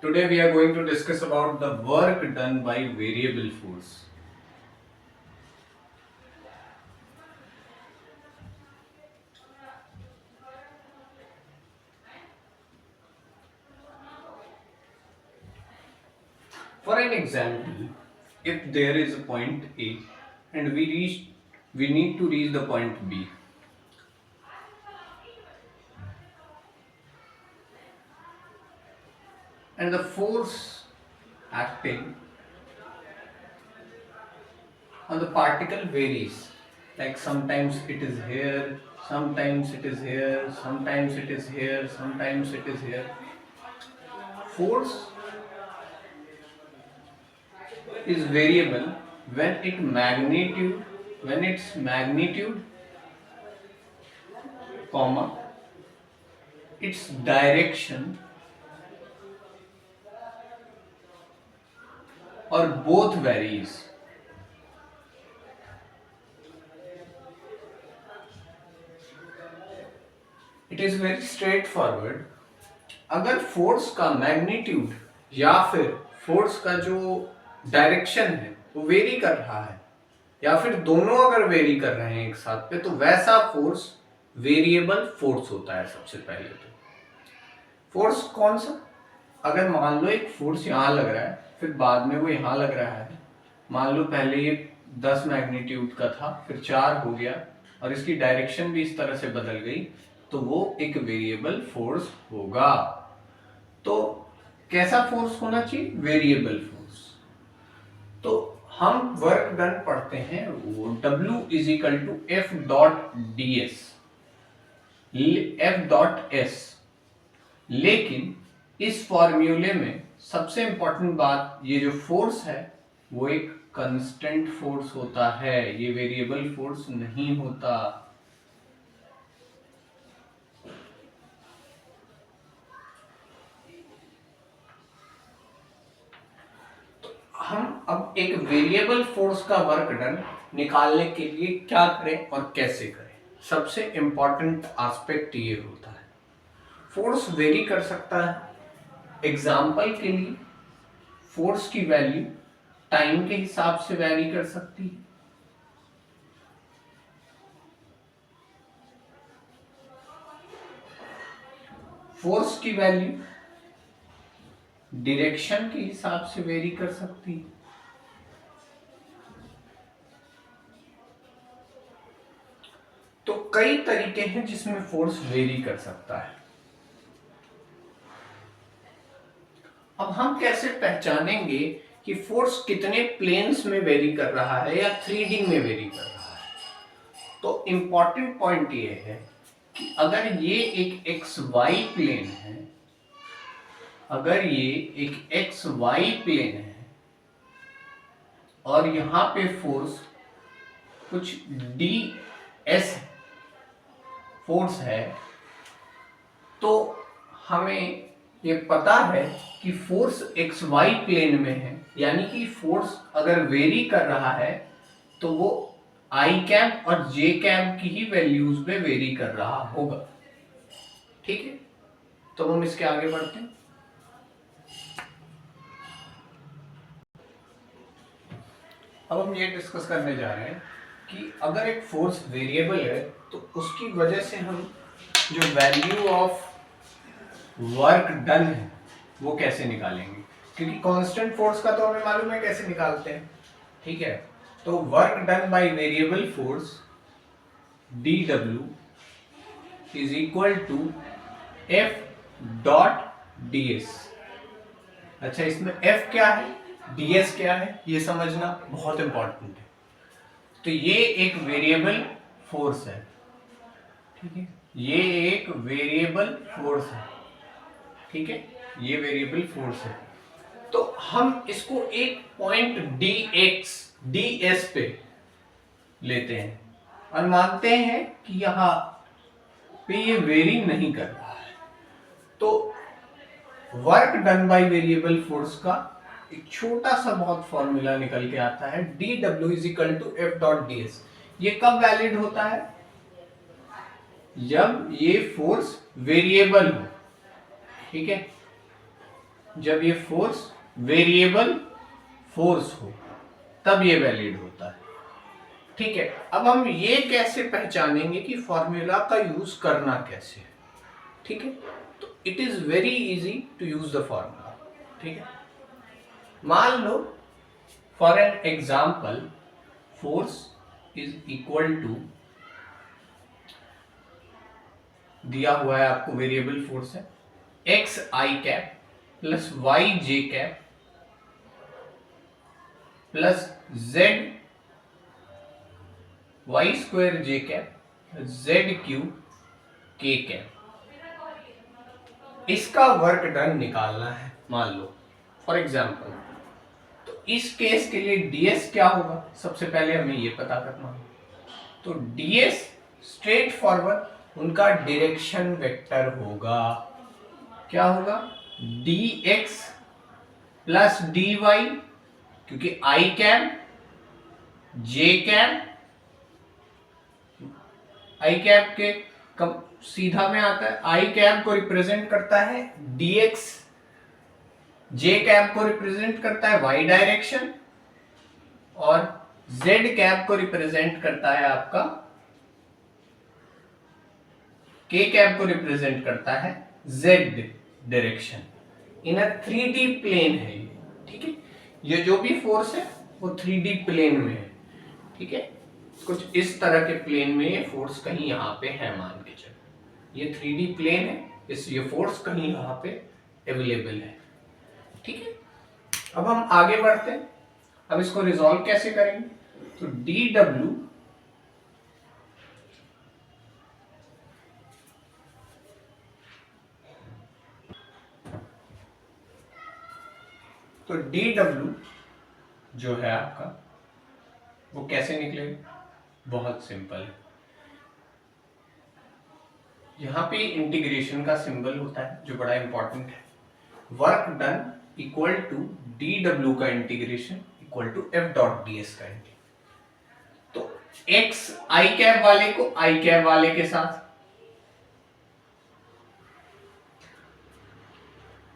Today we are going to discuss about the work done by variable force. For an example, if there is a point A and we need to reach the point B. And the force acting on the particle varies. Like sometimes it is here, sometimes it is here, sometimes it is here, sometimes it is here. Force is variable when its magnitude, comma, its direction or both varies. It is very straightforward. अगर force का magnitude या फिर force का जो direction है वो very कर रहा है या फिर दोनों अगर वेरी कर रहे हैं एक साथ पे, तो वैसा फोर्स वेरिएबल फोर्स होता है। सबसे पहले तो फोर्स कौन सा, अगर मान लो एक फोर्स यहाँ लग रहा है फिर बाद में वो यहाँ लग रहा है, मान लो पहले ये 10 मैग्नीट्यूड का था फिर 4 हो गया और इसकी डायरेक्शन भी इस तरह से बदल गई, तो वो एक वेरिएबल फोर्स होगा। तो कैसा फोर्स होना चाहिए, वेरिएबल फोर्स। तो हम वर्क डन पढ़ते हैं वो W is equal to f dot d s, f dot s. लेकिन इस फॉर्मूले में सबसे इंपॉर्टेंट बात, ये जो फोर्स है वो एक कांस्टेंट फोर्स होता है, ये वेरिएबल फोर्स नहीं होता। हम अब एक वेरिएबल फोर्स का वर्क डन निकालने के लिए क्या करें और कैसे करें। सबसे इंपॉर्टेंट एस्पेक्ट ये होता है, फोर्स वेरी कर सकता है। एग्जाम्पल के लिए फोर्स की वैल्यू टाइम के हिसाब से वेरी कर सकती है। फोर्स की वैल्यू डायरेक्शन के हिसाब से वेरी कर सकती है। तो कई तरीके हैं जिसमें फोर्स वेरी कर सकता है। अब हम कैसे पहचानेंगे कि फोर्स कितने प्लेन्स में वेरी कर रहा है या 3D में वेरी कर रहा है। तो इंपॉर्टेंट पॉइंट ये है कि अगर ये एक एक्स वाई प्लेन है, अगर ये एक एक्स वाई प्लेन है और यहां पे फोर्स कुछ डी एस फोर्स है, तो हमें ये पता है कि फोर्स एक्स वाई प्लेन में है, यानी कि फोर्स अगर वेरी कर रहा है तो वो आई कैप और जे कैप की ही वैल्यूज में वेरी कर रहा होगा। ठीक है, तो हम इसके आगे बढ़ते हैं। अब हम ये डिस्कस करने जा रहे हैं कि अगर एक फोर्स वेरिएबल है तो उसकी वजह से हम जो वैल्यू ऑफ वर्क डन है वो कैसे निकालेंगे, क्योंकि कांस्टेंट फोर्स का तो हमें मालूम है कैसे निकालते हैं। ठीक है, तो work done by variable force dW is equal to f dot d s. अच्छा, इसमें F क्या है, ds क्या है, ये समझना बहुत इंपॉर्टेंट है। तो ये एक वेरिएबल फोर्स है, ठीक है, ये एक वेरिएबल फोर्स है, ठीक है, ये वेरिएबल फोर्स है। तो हम इसको एक पॉइंट ds पे लेते हैं और मानते हैं कि यहां पे ये वेरी नहीं कर रहा है। तो work done by variable force का एक छोटा सा बहुत फॉर्मूला निकल के आता है, dW is equal to f dot d s. ये कब वैलिड होता है, जब ये फोर्स वेरिएबल हो। ठीक है, जब ये फोर्स वेरिएबल फोर्स हो तब ये वैलिड होता है। ठीक है, अब हम ये कैसे पहचानेंगे कि फॉर्मूला का यूज करना कैसे है। ठीक है, तो it is very easy to use the formula. ठीक है, मान लो for an example force is equal to, दिया हुआ है आपको वेरिएबल फोर्स है x i cap plus y j cap plus z y square j cap z cube k cap. इसका वर्क डन निकालना है मान लो फॉर एग्जाम्पल। तो इस केस के लिए ds क्या होगा, सबसे पहले हमें ये पता करना होगा। तो ds स्ट्रेट फॉरवर्ड उनका डायरेक्शन वेक्टर होगा, क्या होगा dx प्लस dy, क्योंकि आई कैप जे कैप आई कैप के सीधा में आता है, आई कैप को रिप्रेजेंट करता है dx, जे कैप को रिप्रेजेंट करता है y डायरेक्शन और z कैप को रिप्रेजेंट करता है आपका, k कैप को रिप्रेजेंट करता है z डायरेक्शन। इन अ 3D प्लेन है ये। ठीक है, ये जो भी फोर्स है वो 3D प्लेन में है। ठीक है, कुछ इस तरह के प्लेन में ये फोर्स कहीं यहाँ पे है, मान के चलो ये 3D प्लेन है, इस ये फोर्स कहीं यहाँ पे अवेलेबल है। ठीक है, अब हम आगे बढ़ते हैं। अब इसको रिजॉल्व कैसे करेंगे, तो dw तो dw जो है आपका वो कैसे निकलेगा, बहुत सिंपल है। यहां पे इंटीग्रेशन का सिंबल होता है जो बड़ा इंपॉर्टेंट है। Work done equal to dw का integration equal to f dot ds का इंटीग्रेशन। तो x आई कैप वाले को आई कैप वाले के साथ,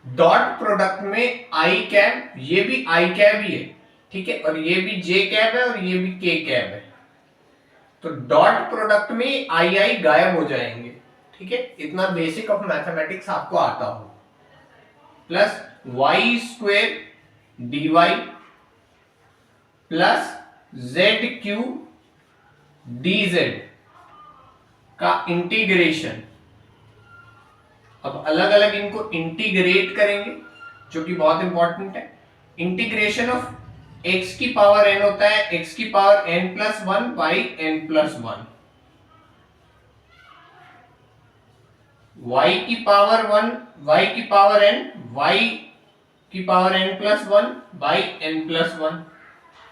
डॉट प्रोडक्ट में आई कैप, ये भी आई कैप ही है। ठीक है, और ये भी जे कैप है और ये भी के कैप है। तो डॉट प्रोडक्ट में आई आई गायब हो जाएंगे। ठीक है, इतना बेसिक ऑफ मैथमेटिक्स आपको आता हो। Plus y square d y plus z cube d z का इंटीग्रेशन। अब अलग अलग इनको इंटीग्रेट करेंगे जो कि बहुत इंपॉर्टेंट है। इंटीग्रेशन ऑफ x की पावर n होता है x की power n plus one by n plus one, y की पावर वन y की पावर n y की power n plus one by n plus one.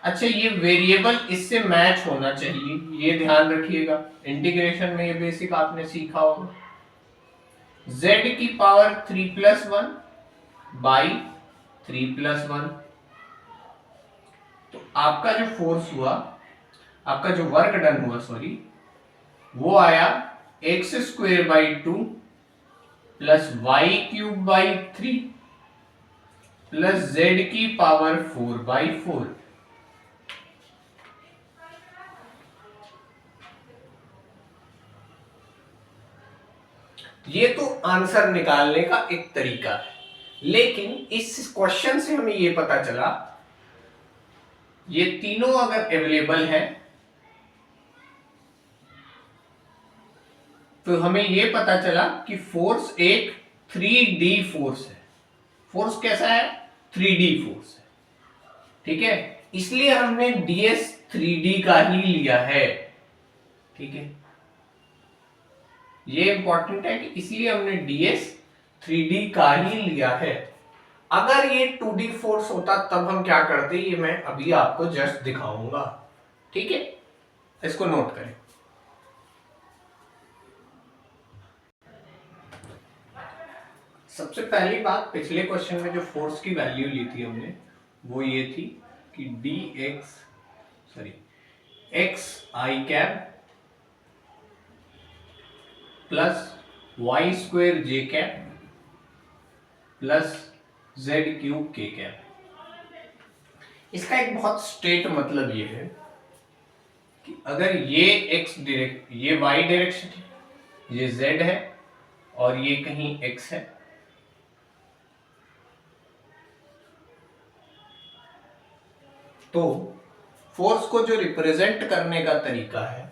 अच्छा, ये वेरिएबल इससे मैच होना चाहिए, ये ध्यान रखिएगा। इंटीग्रेशन में ये बेसिक आपने सीखा होगा। z की power 3 plus one by 3 plus one. तो आपका जो फोर्स हुआ, आपका जो वर्क डन हुआ सॉरी, वो आया x square by 2 plus y cube by 3 plus z की पावर 4 बाई 4। ये तो आंसर निकालने का एक तरीका है, लेकिन इस क्वेश्चन से हमें ये पता चला ये तीनों अगर अवेलेबल है तो हमें यह पता चला कि फोर्स एक 3D फोर्स है। फोर्स कैसा है, 3D फोर्स है। ठीक है, इसलिए हमने ds 3D का ही लिया है। ठीक है, ये इंपॉर्टेंट है कि इसलिए हमने ds 3D का ही लिया है। अगर ये 2D फोर्स होता तब हम क्या करते, ये मैं अभी आपको जस्ट दिखाऊंगा। ठीक है, इसको नोट करें। सबसे पहली बात, पिछले क्वेश्चन में जो फोर्स की वैल्यू ली थी हमने वो ये थी कि x i cap plus Y square J cap plus z cube k cap. इसका एक बहुत स्ट्रेट मतलब ये है कि अगर ये ये वाई डायरेक्शन है, ये जेड है और ये कहीं एक्स है, तो फोर्स को जो रिप्रेजेंट करने का तरीका है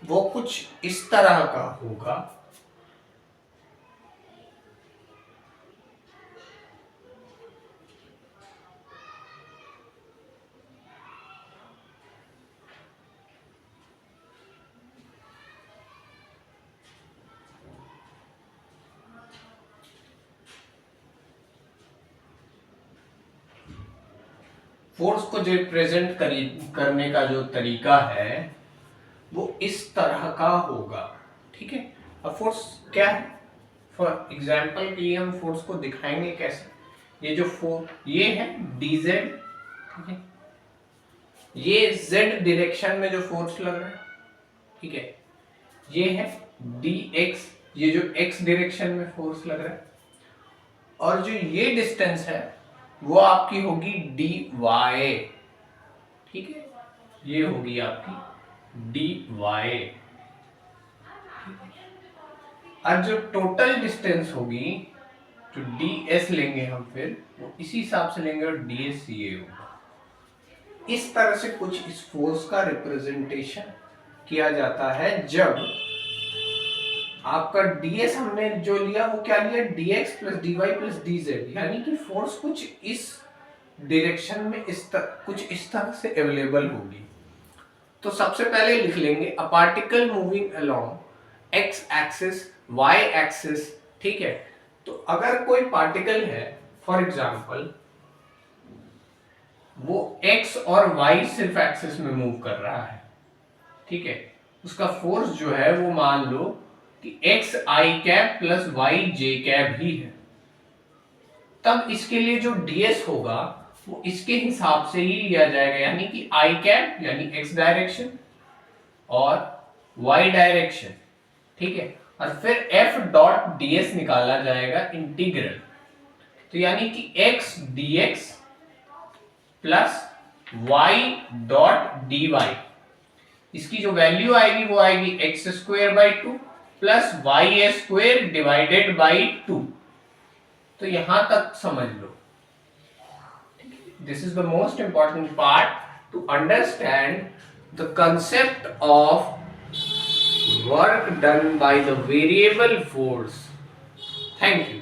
वो कुछ इस तरह का होगा। फोर्स को जो रिप्रेजेंट करने का जो तरीका है वो इस तरह का होगा। ठीक है, अब फोर्स क्या है, फॉर एग्जाम्पल के लिए हम फोर्स को दिखाएंगे कैसे। ये जो ये है dz, ठीक है, ये z डायरेक्शन में जो फोर्स लग रहा है, ठीक है, ये है dx, ये जो x डायरेक्शन में फोर्स लग रहा है, और जो ये डिस्टेंस है वो आपकी होगी dy, ठीक है, ये होगी आपकी dy। और जो टोटल डिस्टेंस होगी, जो ds लेंगे हम फिर वो इसी हिसाब से लेंगे और ds ये होगा। इस तरह से कुछ इस फोर्स का रिप्रेजेंटेशन किया जाता है जब आपका ds हमने जो लिया वो क्या लिया, dx plus dy plus dz, यानी कि फोर्स कुछ इस डायरेक्शन में कुछ इस तरह से अवेलेबल होगी। तो सबसे पहले लिख लेंगे a particle moving along x axis y axis. ठीक है, तो अगर कोई पार्टिकल है फॉर एग्जांपल वो x और y सिर्फ एक्सिस में मूव कर रहा है, ठीक है, उसका फोर्स जो है वो मान लो कि x i cap plus y j cap ही है, तब इसके लिए जो ds होगा वो इसके हिसाब से ही लिया जाएगा, यानी कि i कैप यानी x डायरेक्शन और y डायरेक्शन। ठीक है, और फिर f डॉट ds निकाला जाएगा इंटीग्रल, तो यानी कि x dx plus y dot dy, इसकी जो वैल्यू आएगी वो आएगी x square by 2 plus y square divided by 2। तो यहां तक समझ लो। This is the most important part to understand the concept of work done by the variable force. Thank you.